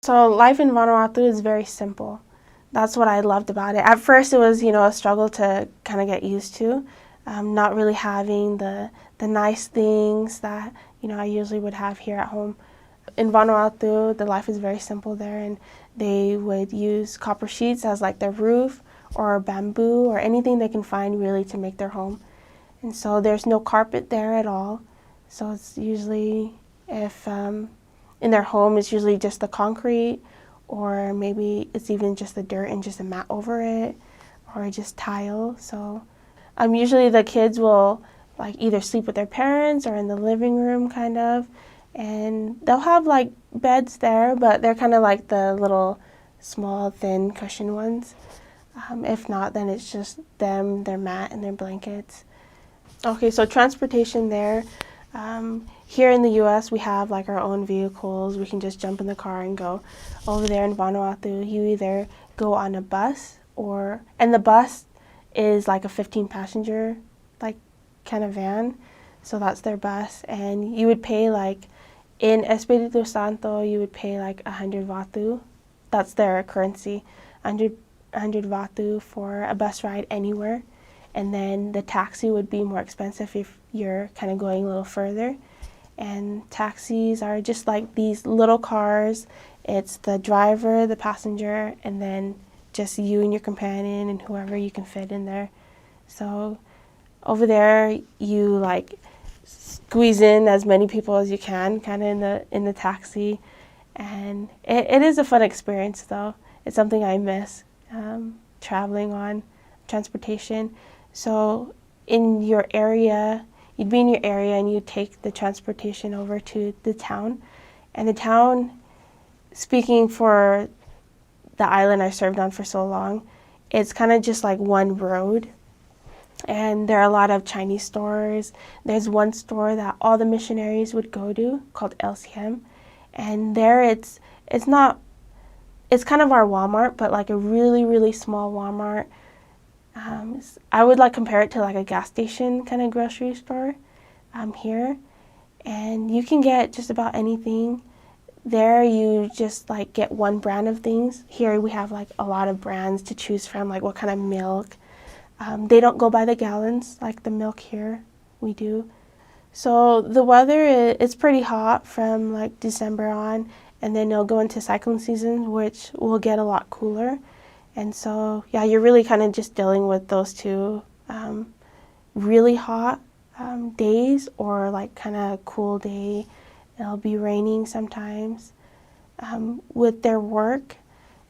So life in Vanuatu is very simple. That's what I loved about it. At first it was, a struggle to kind of get used to, not really having the nice things that, I usually would have here at home. In Vanuatu, the life is very simple there, and they would use copper sheets as like their roof, or bamboo, or anything they can find really to make their home. And so there's no carpet there at all. So it's usually, if in their home, it's usually just the concrete, or maybe it's even just the dirt and just a mat over it, or just tile. So usually the kids will like either sleep with their parents or in the living room kind of, and they'll have like beds there, but they're kind of like the little small thin cushion ones. If not, then it's just them, their mat, and their blankets. Okay, so transportation there. Here in the US, we have like our own vehicles. We can just jump in the car and go. Over there in Vanuatu, you either go on a bus, and the bus is like a 15-passenger like kind of van. So that's their bus, and you would pay like, in Espiritu Santo, you would pay like 100 Vatu. That's their currency, 100 Vatu for a bus ride anywhere. And then the taxi would be more expensive if you're kind of going a little further. And taxis are just like these little cars. It's the driver, the passenger, and then just you and your companion and whoever you can fit in there. So over there, you like squeeze in as many people as you can, kind of in the taxi. And it is a fun experience, though. It's something I miss, traveling on transportation. So in your area, you'd be in your area and you'd take the transportation over to the town. And the town, speaking for the island I served on for so long, it's kind of just like one road. And there are a lot of Chinese stores. There's one store that all the missionaries would go to called LCM. And there it's kind of our Walmart, but like a really, really small Walmart. I would like compare it to like a gas station kind of grocery store here. And you can get just about anything. There you just like get one brand of things. Here we have like a lot of brands to choose from, like what kind of milk. They don't go by the gallons like the milk here we do. So the weather is pretty hot from like December on, and then it'll go into cyclone season, which will get a lot cooler. And so, yeah, you're really kind of just dealing with those two really hot days, or like kind of cool day. It'll be raining sometimes. With their work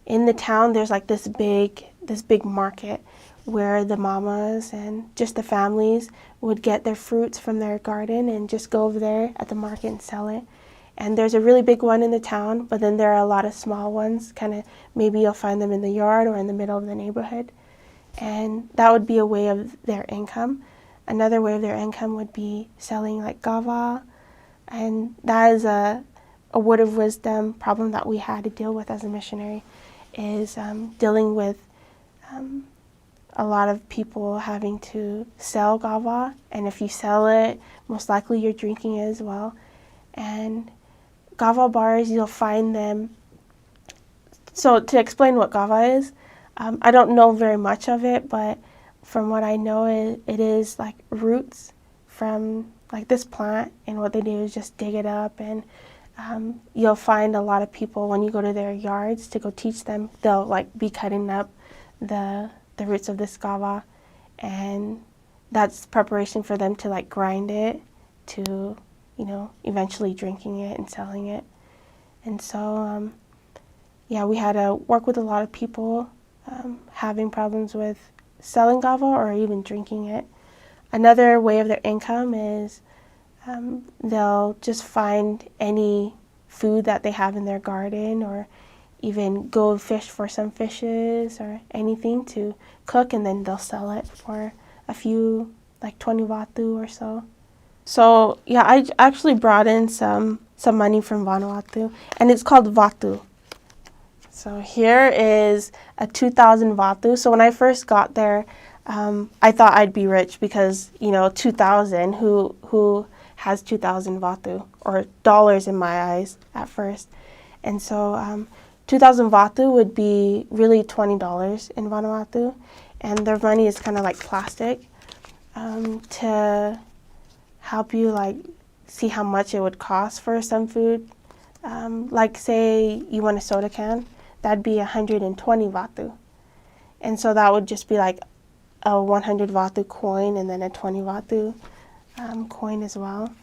in the town, there's like this big market where the mamas and just the families would get their fruits from their garden and just go over there at the market and sell it. And there's a really big one in the town, but then there are a lot of small ones, kind of maybe you'll find them in the yard or in the middle of the neighborhood. And that would be a way of their income. Another way of their income would be selling like gava, and that is a word of wisdom problem that we had to deal with as a missionary, is dealing with a lot of people having to sell gava, and if you sell it, most likely you're drinking it as well. And gava bars, you'll find them. So to explain what gava is, I don't know very much of it, but from what I know, it is like roots from like this plant, and what they do is just dig it up, and you'll find a lot of people when you go to their yards to go teach them, they'll like be cutting up the roots of this gava, and that's preparation for them to like grind it to, eventually drinking it and selling it. And so, yeah, we had to work with a lot of people having problems with selling gava or even drinking it. Another way of their income is they'll just find any food that they have in their garden, or even go fish for some fishes or anything to cook, and then they'll sell it for a few, like 20 Vatu or so. So yeah, I actually brought in some money from Vanuatu, and it's called Vatu. So here is a 2,000 Vatu. So when I first got there, I thought I'd be rich because, 2,000, who has 2,000 Vatu, or dollars in my eyes at first. And so 2,000 Vatu would be really $20 in Vanuatu, and their money is kind of like plastic to help you like see how much it would cost for some food. Like say you want a soda can, that'd be 120 Vatu. And so that would just be like a 100 Vatu coin and then a 20 Vatu coin as well.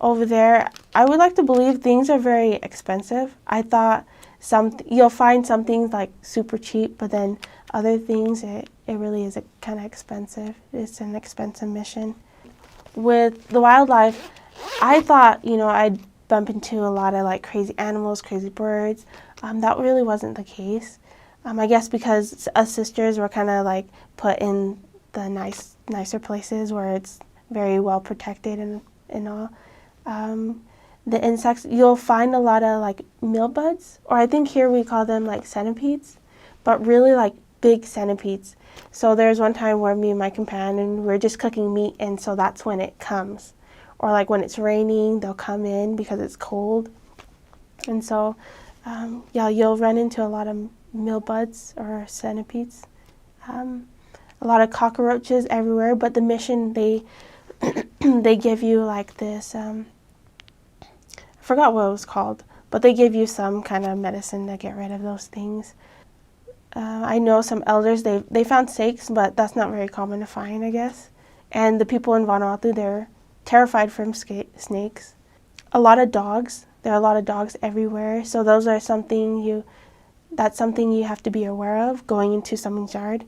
Over there, I would like to believe things are very expensive. I thought you'll find some things like super cheap, but then other things, it really is kind of expensive. It's an expensive mission. With the wildlife, I thought, I'd bump into a lot of like crazy animals, crazy birds. That really wasn't the case. I guess because us sisters were kind of like put in the nicer places where it's very well protected and all. The insects, you'll find a lot of like millbuds, or I think here we call them like centipedes, but really like big centipedes. So there's one time where me and my companion, we're just cooking meat, and so that's when it comes. Or like when it's raining, they'll come in because it's cold. And so, you'll run into a lot of millbuds or centipedes. A lot of cockroaches everywhere, but the mission, they give you like this, I forgot what it was called, but they give you some kind of medicine to get rid of those things. I know some elders, they found snakes, but that's not very common to find, I guess. And the people in Vanuatu, they're terrified from snakes. A lot of dogs. There are a lot of dogs everywhere, so those are that's something you have to be aware of going into someone's yard.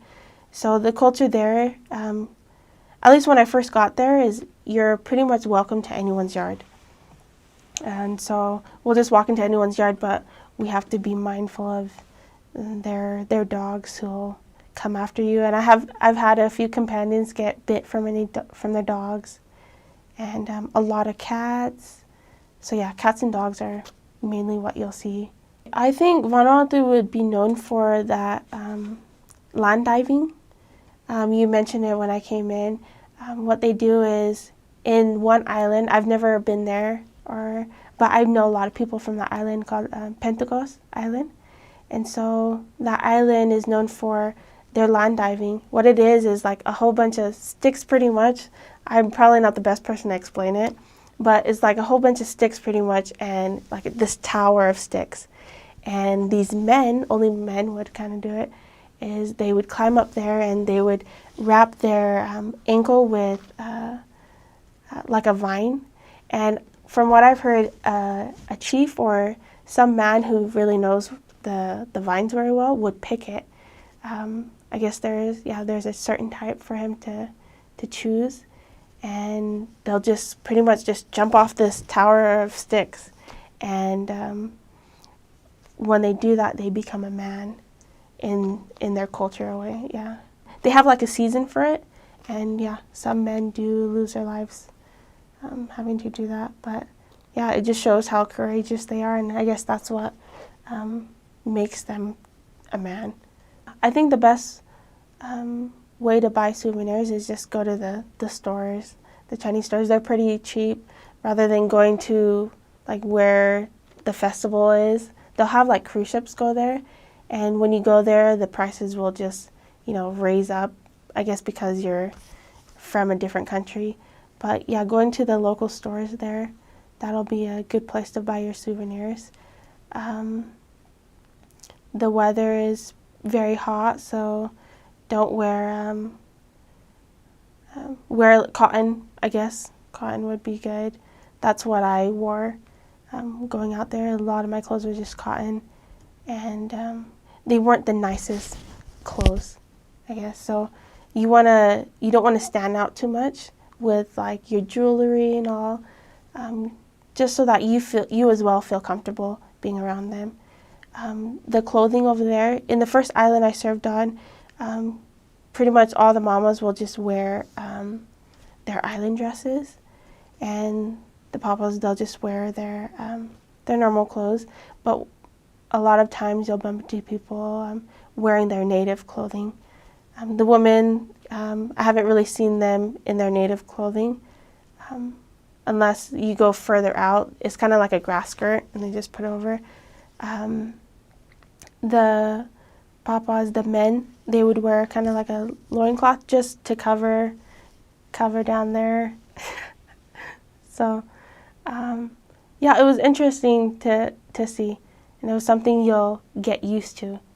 So the culture there, at least when I first got there, is you're pretty much welcome to anyone's yard. And so we'll just walk into anyone's yard, but we have to be mindful of their dogs who'll come after you. And I've had a few companions get bit from their dogs, and a lot of cats. So yeah, cats and dogs are mainly what you'll see. I think Vanuatu would be known for that land diving. You mentioned it when I came in. What they do is in one island, I've never been there, but I know a lot of people from that island called Pentecost Island. And so that island is known for their land diving. What it is like a whole bunch of sticks pretty much. I'm probably not the best person to explain it, but it's like a whole bunch of sticks pretty much, and like this tower of sticks. And these men, only men would kind of do it, is they would climb up there and they would wrap their ankle with like a vine. And from what I've heard, a chief or some man who really knows the vines very well would pick it. I guess there's a certain type for him to choose, and they'll just pretty much just jump off this tower of sticks, and when they do that, they become a man in their cultural way. Yeah, they have like a season for it, and yeah, some men do lose their lives having to do that. But yeah, it just shows how courageous they are, and I guess that's what makes them a man. I think the best way to buy souvenirs is just go to the stores, the Chinese stores. They're pretty cheap, rather than going to like where the festival is. They'll have like cruise ships go there, and when you go there, the prices will just raise up, I guess because you're from a different country. But yeah, going to the local stores there, that'll be a good place to buy your souvenirs. The weather is very hot, so don't wear cotton. I guess cotton would be good. That's what I wore going out there. A lot of my clothes were just cotton, and they weren't the nicest clothes, I guess. So you don't want to stand out too much with like your jewelry and all, just so that you as well feel comfortable being around them. The clothing over there, in the first island I served on, pretty much all the mamas will just wear their island dresses, and the papas, they'll just wear their normal clothes. But a lot of times you'll bump into people wearing their native clothing. The women, I haven't really seen them in their native clothing, unless you go further out. It's kind of like a grass skirt, and they just put over. the papas, the men, they would wear kind of like a loincloth just to cover down there. So, yeah, it was interesting to see, and it was something you'll get used to.